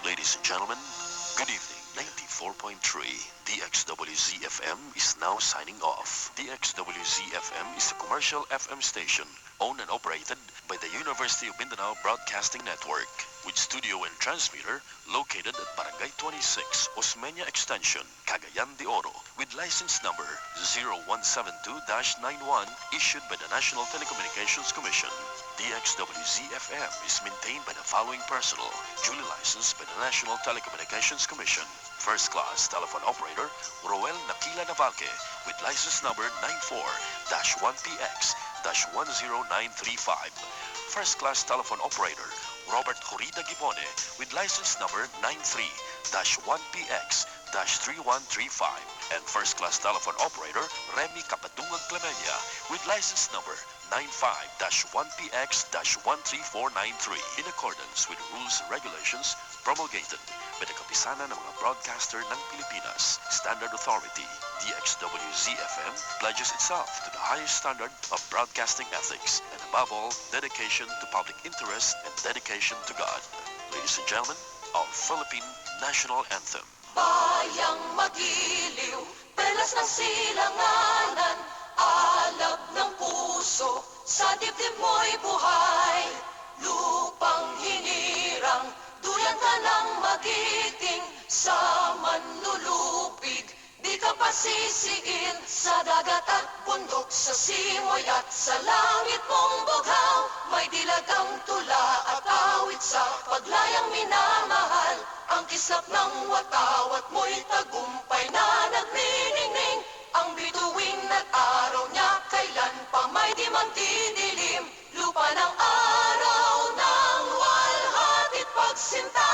Ladies and gentlemen, good evening. 94.3 DXWZ-FM is now signing off. DXWZ-FM is a commercial FM station owned and operated by the University of Mindanao Broadcasting Network with studio and transmitter located at Barangay 26, Osmeña Extension, Cagayan de Oro with license number 0172-91 issued by the National Telecommunications Commission. DXWZ-FM is maintained by the following personnel, duly licensed by the National Telecommunications Commission. First class telephone operator Roel Nakila Navalque with license number 94-1PX-10935. First class telephone operator Robert Horida Gibone with license number 93-1PX-3135. And first class telephone operator Remy Capadungag Clemeña with license number 95-1PX-13493 in accordance with rules and regulations promulgated by the Kapisanan ng mga Broadcaster ng Pilipinas Standard Authority. DXWZ-FM pledges itself to the highest standard of broadcasting ethics and above all, dedication to public interest and dedication to God. Ladies and gentlemen, our Philippine National Anthem. Bayang magiliw, pelas ng silanganan, alab ng puso, sa dibdib mo'y buhay. Lupang hinirang, duyan ka ng magiting, sa manlulupig, di ka pasisiin, sa dagat at bundok, sa simoy at sa langit mong bughaw. May dilag ang tula at awit sa paglayang minamahal, ang kislap ng watawat mo'y tagumpay na nagniningning, ang bituin at araw niya kailan pa may di magdidilim, lupa ng araw ng walhati't pagsinta.